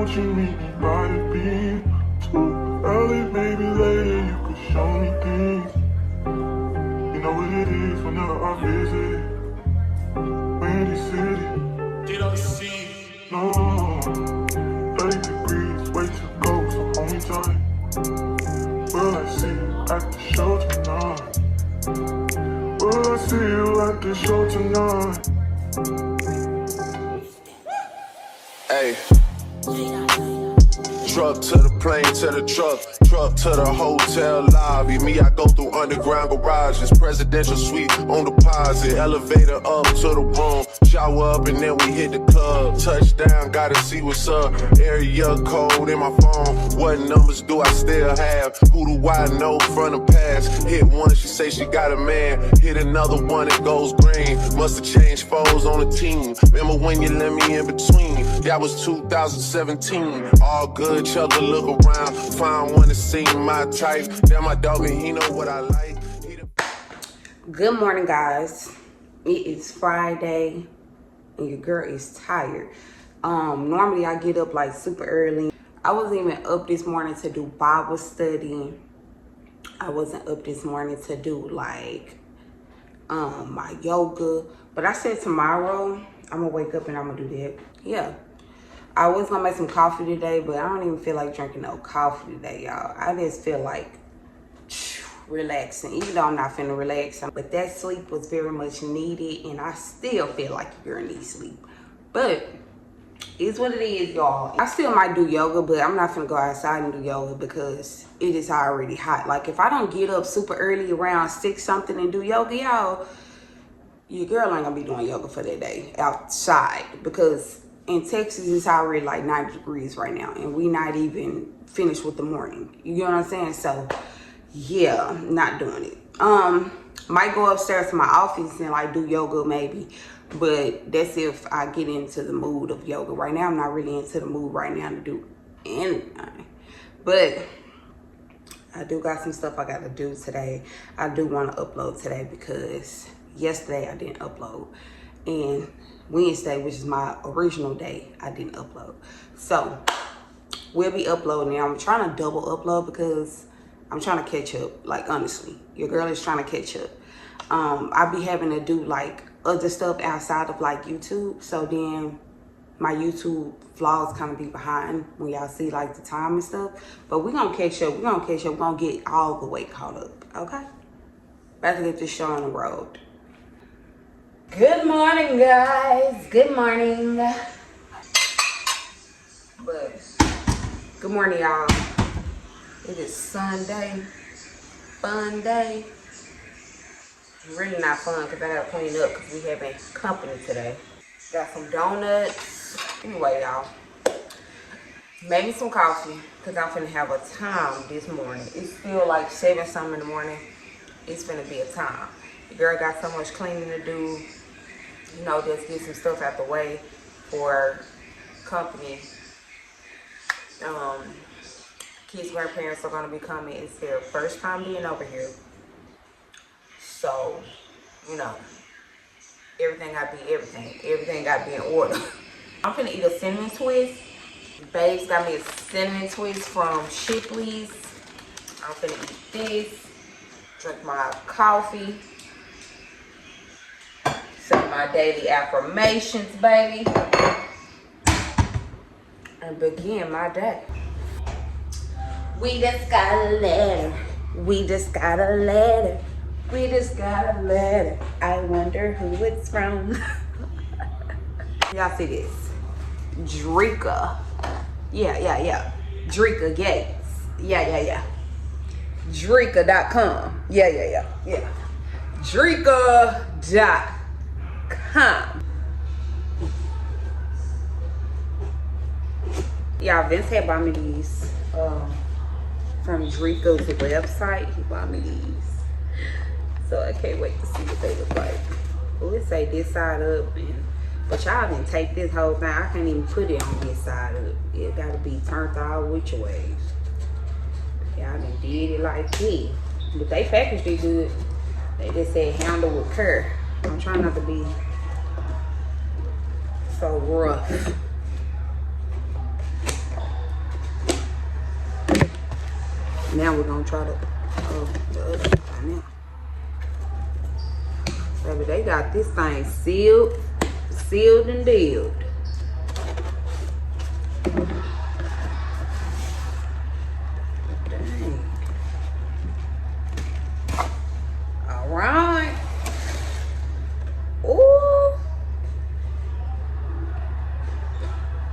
that you meet me by the beam. Too early, maybe later you could show me things. You know what it is whenever I visit Windy City. No, 30 degrees, way too cold, so hold me tight. Will I see you at the show tonight? Will I see you at the show tonight? Hey. Truck to the plane, to the truck to the hotel lobby. Me, I go through underground garages, presidential suite on deposit, elevator up to the room, shower up and then we hit the club. Touchdown, gotta see what's up. Area code in my phone. What numbers do I still have? Who do I know from the past? Hit one, she say she got a man. Hit another one, it goes green. Must've changed foes on the team. Remember when you let me in between? That was 2017. All good, chug a look around. Find one that seem my type. Damn, my dog and he know what I like. Good morning, guys. It is Friday and your girl is tired. Normally I get up like super early. I wasn't even up this morning to do Bible study. I wasn't up this morning to do like my yoga, but I said tomorrow I'm gonna wake up and I'm gonna do that. Yeah, I was gonna make some coffee today, but I don't even feel like drinking no coffee today, y'all. I just feel like relaxing, even though I'm not finna relax. But that sleep was very much needed, and I still feel like you're gonna need sleep. But it's what it is, y'all. I still might do yoga, but I'm not finna go outside and do yoga because it is already hot. Like, if I don't get up super early around 6 something and do yoga, y'all, your girl ain't gonna be doing yoga for that day outside, because in Texas it's already like 90 degrees right now, and we not even finished with the morning. You know what I'm saying? So yeah, not doing it. Might go upstairs to my office and like do yoga maybe, but that's if I get into the mood of yoga. Right now I'm not really into the mood right now to do anything, but I do got some stuff I got to do today. I do want to upload today because yesterday I didn't upload, and Wednesday, which is my original day, I didn't upload. So we'll be uploading. I'm trying to double upload because I'm trying to catch up. Like, honestly, your girl is trying to catch up. I be having to do like other stuff outside of like YouTube, so then my YouTube vlogs kind of be behind when y'all see like the time and stuff. But we're gonna catch up. We're gonna get all the way caught up. Okay, about to get this show on the road. Good morning, guys. Good morning. But good morning, y'all. It is Sunday. Fun day. Really not fun because I gotta clean up because we having company today. Got some donuts. Anyway, y'all, made me some coffee because I'm finna have a time this morning. It's still like 7 something in the morning. It's finna be a time. The girl got so much cleaning to do. You know, just get some stuff out the way for company. Kids' grandparents are gonna be coming. It's their first time being over here. So, you know, everything gotta be everything. Everything gotta be in order. I'm finna eat a cinnamon twist. Babes got me a cinnamon twist from Shipley's. I'm finna eat this. Drink my coffee. Say my daily affirmations, baby. And begin my day. We just got a letter. We just got a letter. We just got a letter. I wonder who it's from. Y'all see this? Drika. Yeah. Drika Gates. Yeah. Drika.com. Yeah. Drika.com. Y'all, Vince had bought me these from Drika's website. He bought me these. So I can't wait to see what they look like. Oh, it say this side up, but y'all didn't take this whole thing. I can't even put it on this side up. It gotta be turned all which ways. Y'all done did it like this. But they packaged it good. They just said handle with care. I'm trying not to be so rough. Now we're gonna try the other side now. Baby, they got this thing sealed and dealed. Dang. All right. Ooh.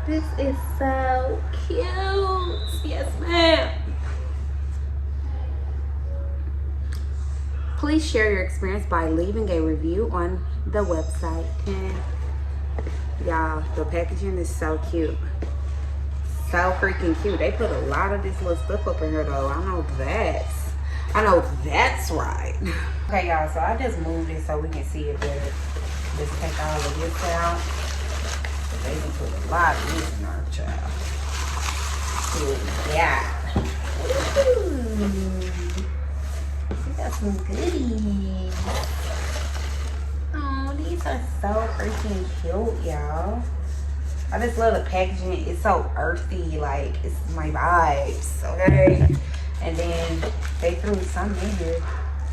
This is so cute. Yes, ma'am. Please share your experience by leaving a review on the website. And y'all, the packaging is so cute. So freaking cute. They put a lot of this little stuff up in here though. I know that's right. Okay, y'all, so I just moved it so we can see it better. Let's take all of this out. They can put a lot of this in our child. Yeah. We got some goodies. Oh, these are so freaking cute, y'all. I just love the packaging. It's so earthy, like it's my vibes, okay? And then they threw something in here.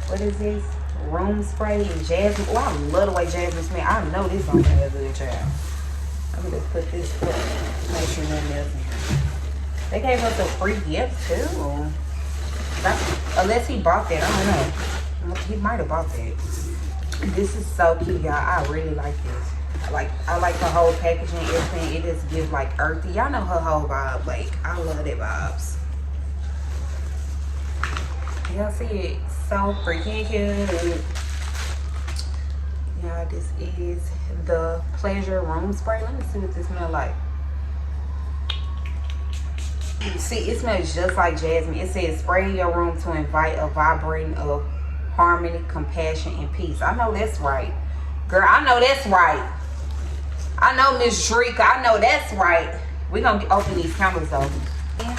What is this? Room spray and jasmine. Oh, I love the way jasmine smells. I know this don't smell good, child. I'm gonna just put this up. Make sure nothing else in here. They gave us a free gift too. Unless he bought that, I don't know. He might have bought that. This is so cute, y'all. I really like this. I like the whole packaging, everything. It just gives like earthy. Y'all know her whole vibe. Like, I love that vibes. Y'all see it? So freaking cute. Yeah, this is the Pleasure Room Spray. Let me see what this smells like. See, it smells just like jasmine. It says spray in your room to invite a vibrating of harmony, compassion, and peace. I know that's right. Girl, I know that's right. I know Miss Drika. I know that's right. We're going to open these candles though. Yeah.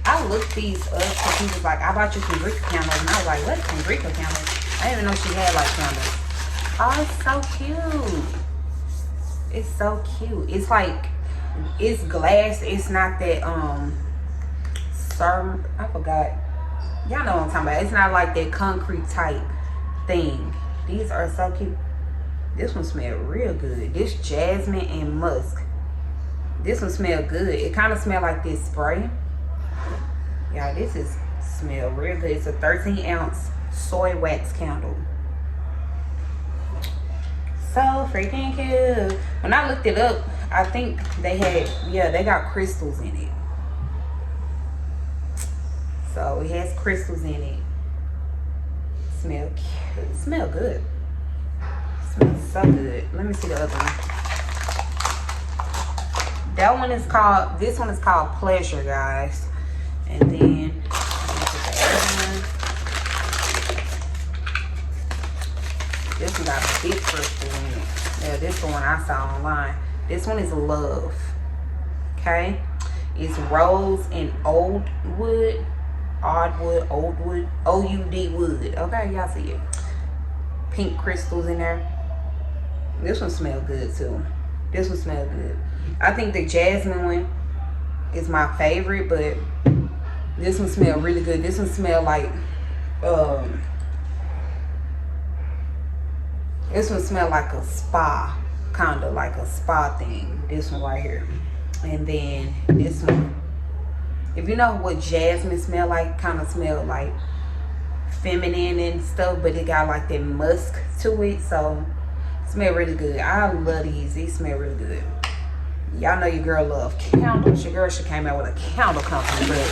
I looked these up because he was like, I bought you some Drika candles. And I was like, what's some Drika candles? I didn't even know she had like candles. Oh, it's so cute. It's so cute. It's like, it's glass. It's not that, I forgot. Y'all know what I'm talking about. It's not like that concrete type thing. These are so cute. This one smells real good. This jasmine and musk. This one smells good. It kind of smells like this spray. Y'all, this is smell real good. It's a 13-ounce soy wax candle. So freaking cute. When I looked it up, I think they had, yeah, they got crystals in it. So it has crystals in it. Smell cute. Smell good. Smells so good. Let me see the other one. That one is called, this one is called Pleasure, guys. And then this one got a big crystal in it. Yeah, this is the one I saw online. This one is Love. Okay? It's rose and oud wood. O-U-D wood. Okay, y'all see it. Pink crystals in there. This one smells good too. This one smells good. I think the jasmine one is my favorite, but this one smells really good. This one smells like this one smells like a spa, kind of like a spa thing. This one right here. And then this one, if you know what jasmine smell like, kind of smell like feminine and stuff, but it got like that musk to it, so it smell really good. I love these. These smell really good. Y'all know your girl love candles. Your girl should came out with a candle company, but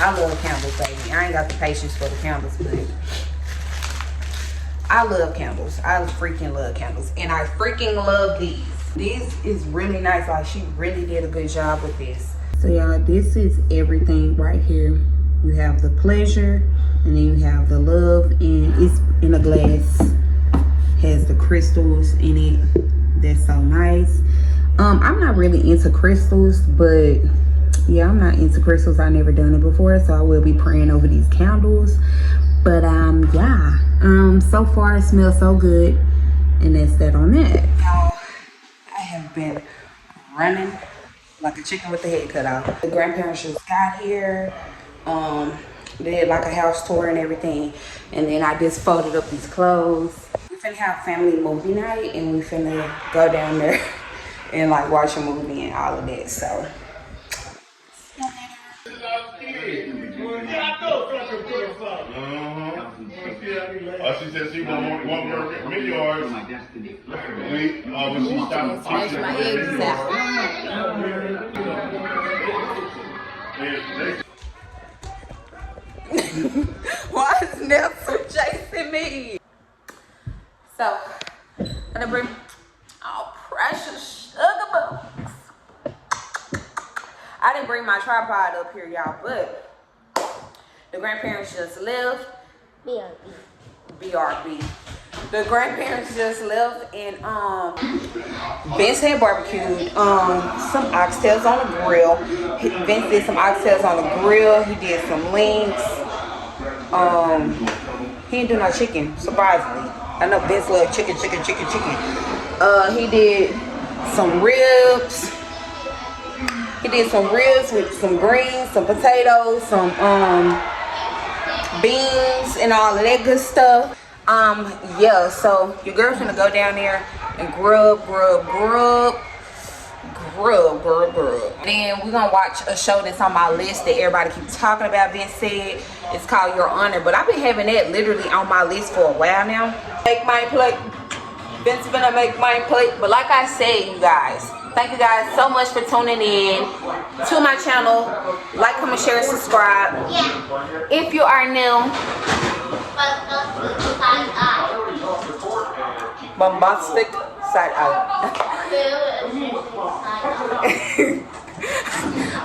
I love candles, baby. I ain't got the patience for the candles, but I love candles. I freaking love candles, and I freaking love these. This is really nice. Like, she really did a good job with this. So y'all, this is everything right here. You have the Pleasure, and then you have the Love, and it's in a glass. Has the crystals in it. That's so nice. I'm not really into crystals, but yeah, I'm not into crystals. I've never done it before, so I will be praying over these candles. But yeah, so far it smells so good, and that's that on that. Y'all, I have been running like a chicken with the head cut off. The grandparents just got here. They did like a house tour and everything. And then I just folded up these clothes. We finna have family movie night and we finna go down there and like watch a movie and all of that. So. She said she want more milliards. When she stopped Measure my eggs out. Why is Nelson chasing me? So, I'm gonna bring all precious sugar books. I didn't bring my tripod up here, y'all, but the grandparents just left. BRB. The grandparents just left and Vince had barbecued some oxtails on the grill. Vince did some oxtails on the grill. He did some links. He didn't do no chicken, surprisingly. I know Vince loves chicken. He did some ribs. He did some ribs with some greens, some potatoes, some beans and all of that good stuff. Yeah, so your girl's gonna go down there and grub. Then we're gonna watch a show that's on my list that everybody keeps talking about. Vince said it's called Your Honor, but I've been having that literally on my list for a while now. Make my plate. Vince gonna make my plate. But like I said, you guys, thank you guys so much for tuning in to my channel. Like, comment, share, subscribe. If you are new, bombastic side eye.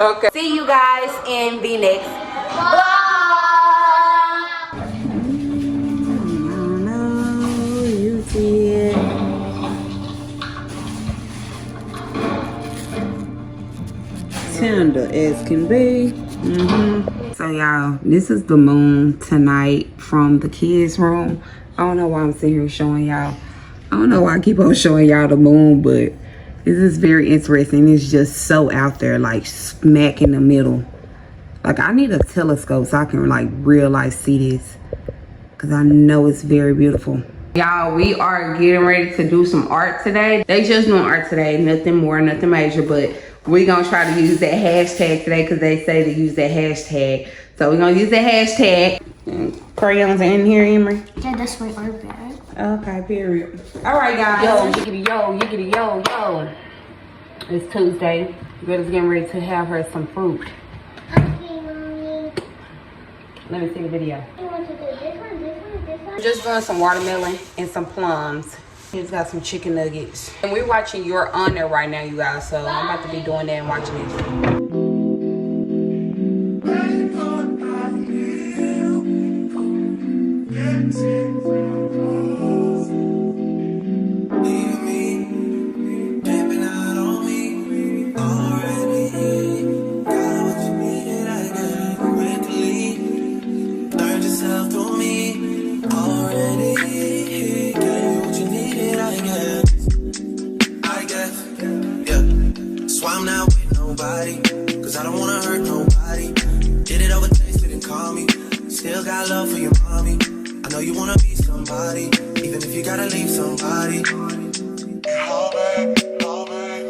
Okay. See you guys in the next vlog. You see it. Tender as can be. So y'all, this is the moon tonight from the kids' room. I don't know why I'm sitting here showing y'all. I don't know why I keep on showing y'all the moon, but this is very interesting. It's just so out there, like smack in the middle. Like I need a telescope so I can like real life see this, because I know it's very beautiful. Y'all, we are getting ready to do some art today. They just doing art today, nothing more, nothing major, but we're gonna try to use that hashtag today because they say to use that hashtag. So we're gonna use that hashtag. Crayons in here, Emery? Yeah, that's my art bag. Okay, period. All right, guys. Yo, yiggity, yo. It's Tuesday. Greta's getting ready to have her some fruit. Okay, Mommy. Let me see the video. You want to do this one? We're just doing some watermelon and some plums. He's got some chicken nuggets. And we're watching Your Honor right now, you guys. So I'm about to be doing that and watching it. I'm not with nobody, cause I don't wanna hurt nobody. Did it over text, didn't call me. Still got love for your mommy. I know you wanna be somebody, even if you gotta leave somebody.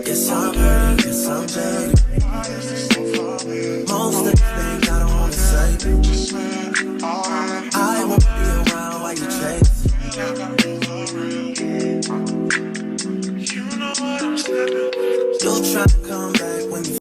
Yes, I'm hurt, yes, I'm dirty. Most of the things I don't wanna say. I won't be around while you chase. You'll try to come back when you